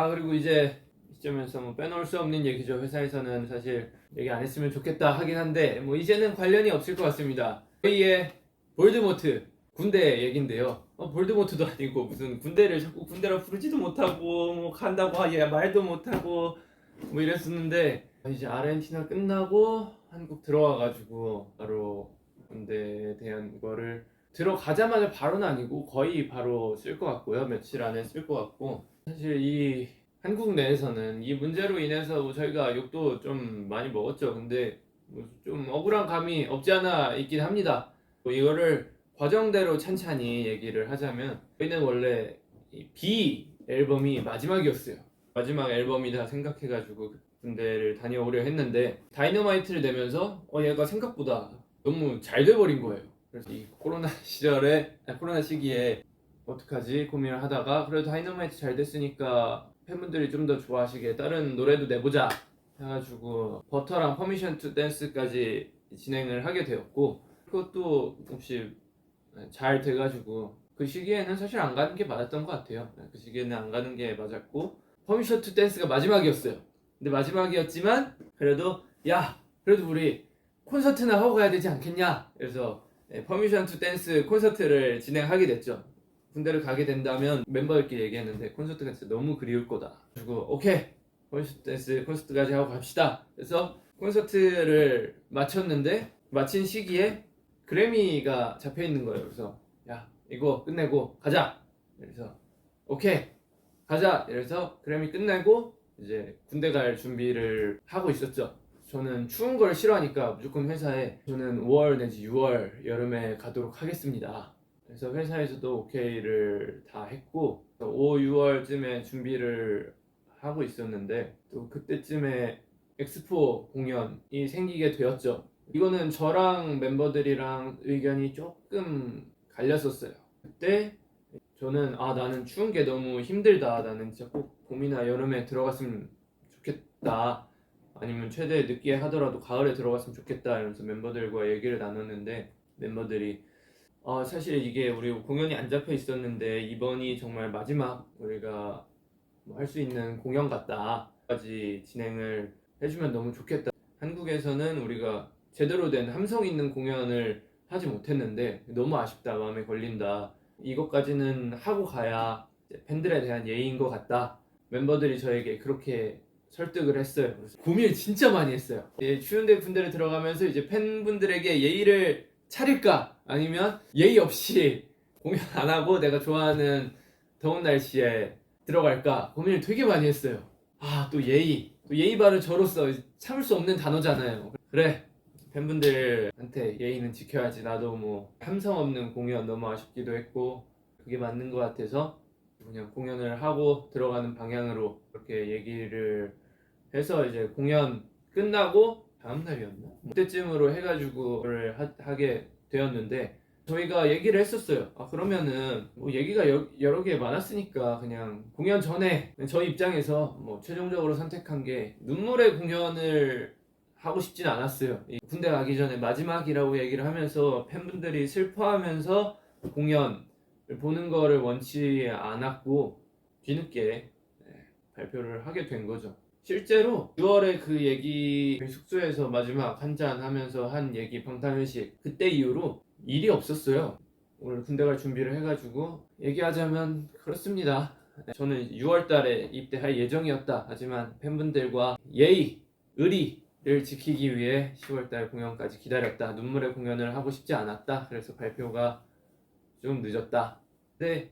그리고 이제 시점에서 뭐 빼놓을 수 없는 얘기죠. 회사에서는 사실 얘기 안 했으면 좋겠다 하긴 한데 뭐 이제는 관련이 없을 것 같습니다. 저희의 볼드모트 군대 얘긴데요. 볼드모트도 아니고 무슨 군대를 자꾸 군대라 부르지도 못하고 뭐 간다고 하얘 말도 못하고 뭐 이랬었는데 이제 아르헨티나 끝나고 한국 들어와가지고 바로 군대에 대한 거를 들어가자마자 바로는 아니고 거의 바로 쓸 것 같고요. 며칠 안에 쓸 것 같고 사실 이 한국 내에서는 이 문제로 인해서 뭐 저희가 욕도 좀 많이 먹었죠. 근데 뭐좀 억울한 감이 없지 않아 있긴 합니다. 뭐 이거를 과정대로 찬찬히 얘기를 하자면 저희는 원래 이 B 앨범이 마지막이었어요. 마지막 앨범이다 생각해가지고 군대를 다녀오려 했는데 다이너마이트를 내면서 얘가 생각보다 너무 잘 돼버린 거예요. 그래서 이 코로나 시기에 어떡하지 고민을 하다가 그래도 다이너마이트 잘 됐으니까 팬분들이 좀 더 좋아하시게 다른 노래도 내보자 해가지고 버터랑 퍼미션 투 댄스까지 진행을 하게 되었고 그것도 혹시 잘 돼가지고 그 시기에는 사실 안 가는 게 맞았던 것 같아요. 그 시기에는 안 가는 게 맞았고 퍼미션 투 댄스가 마지막이었어요. 근데 마지막이었지만 그래도 우리 콘서트나 하고 가야 되지 않겠냐. 그래서 퍼미션 투 댄스 콘서트를 진행하게 됐죠. 군대를 가게 된다면 멤버들끼리 얘기했는데 콘서트가 진짜 너무 그리울 거다. 그리고 오케이 퍼미션 투 댄스 콘서트까지 하고 갑시다. 그래서 콘서트를 마쳤는데 마친 시기에 그래미가 잡혀 있는 거예요. 그래서 야 이거 끝내고 가자. 그래서 오케이 가자. 이래서 그래미 끝내고 이제 군대 갈 준비를 하고 있었죠. 저는 추운 걸 싫어하니까 무조건 회사에 저는 5월 내지 6월 여름에 가도록 하겠습니다. 그래서 회사에서도 오케이를 다 했고 5, 6월쯤에 준비를 하고 있었는데 또 그때쯤에 엑스포 공연이 생기게 되었죠. 이거는 저랑 멤버들이랑 의견이 조금 갈렸었어요. 그때 저는 나는 추운 게 너무 힘들다. 나는 진짜 꼭 봄이나 여름에 들어갔으면 좋겠다. 아니면 최대 늦게 하더라도 가을에 들어갔으면 좋겠다. 이러면서 멤버들과 얘기를 나눴는데 멤버들이 사실 이게 우리 공연이 안 잡혀 있었는데 이번이 정말 마지막 우리가 할 수 있는 공연 같다. 까지 진행을 해주면 너무 좋겠다. 한국에서는 우리가 제대로 된 함성 있는 공연을 하지 못했는데 너무 아쉽다. 마음에 걸린다. 이것까지는 하고 가야 팬들에 대한 예의인 것 같다. 멤버들이 저에게 그렇게 설득을 했어요. 그래서 고민을 진짜 많이 했어요. 추운데 군대를 들어가면서 이제 팬분들에게 예의를 차릴까? 아니면 예의 없이 공연 안 하고 내가 좋아하는 더운 날씨에 들어갈까? 고민을 되게 많이 했어요. 또 예의. 또 예의 바른 저로서 참을 수 없는 단어잖아요. 그래. 팬분들한테 예의는 지켜야지. 나도 뭐 함성 없는 공연 너무 아쉽기도 했고 그게 맞는 것 같아서 그냥 공연을 하고 들어가는 방향으로 그렇게 얘기를 해서 이제 공연 끝나고 다음 날이었나? 그때쯤으로 해가지고 하게 되었는데 저희가 얘기를 했었어요. 그러면은 뭐 얘기가 여러 개 많았으니까 그냥 공연 전에 저희 입장에서 뭐 최종적으로 선택한 게 눈물의 공연을 하고 싶진 않았어요. 군대 가기 전에 마지막이라고 얘기를 하면서 팬분들이 슬퍼하면서 공연을 보는 거를 원치 않았고 뒤늦게 발표를 하게 된 거죠. 실제로 6월에 그 얘기 숙소에서 마지막 한잔 하면서 한 얘기 방탄회식 그때 이후로 일이 없었어요. 오늘 군대 갈 준비를 해가지고 얘기하자면 그렇습니다. 저는 6월 달에 입대할 예정이었다. 하지만 팬분들과 예의, 의리를 지키기 위해 10월 달 공연까지 기다렸다. 눈물의 공연을 하고 싶지 않았다. 그래서 발표가 좀 늦었다. 근데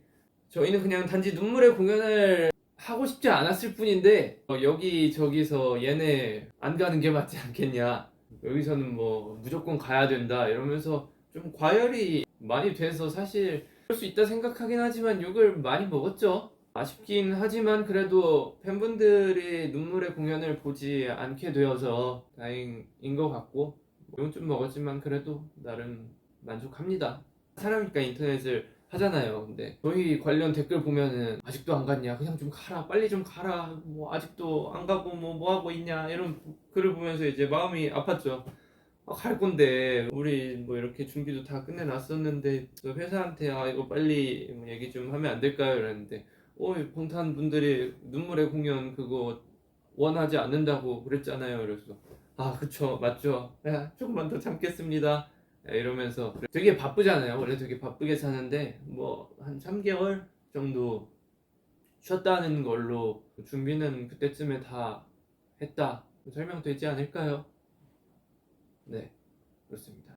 저희는 그냥 단지 눈물의 공연을 하고 싶지 않았을 뿐인데 여기저기서 얘네 안 가는 게 맞지 않겠냐, 여기서는 뭐 무조건 가야 된다 이러면서 좀 과열이 많이 돼서 사실 그럴 수 있다 생각하긴 하지만 욕을 많이 먹었죠. 아쉽긴 하지만 그래도 팬분들이 눈물의 공연을 보지 않게 되어서 다행인 것 같고 욕은 좀 먹었지만 그래도 나름 만족합니다. 사람이니까 인터넷을 하잖아요. 근데 저희 관련 댓글 보면은 아직도 안 갔냐? 그냥 좀 가라. 빨리 좀 가라. 뭐 아직도 안 가고 뭐 하고 있냐? 이런 글을 보면서 이제 마음이 아팠죠. 갈 건데 우리 뭐 이렇게 준비도 다 끝내놨었는데 저 회사한테 이거 빨리 뭐 얘기 좀 하면 안 될까요? 이랬는데 방탄 분들이 눈물의 공연 그거 원하지 않는다고 그랬잖아요. 그래서 그쵸, 맞죠. 조금만 더 참겠습니다. 이러면서 되게 바쁘잖아요. 원래 되게 바쁘게 사는데 뭐 한 3개월 정도 쉬었다는 걸로 준비는 그때쯤에 다 했다 설명되지 않을까요? 네, 그렇습니다.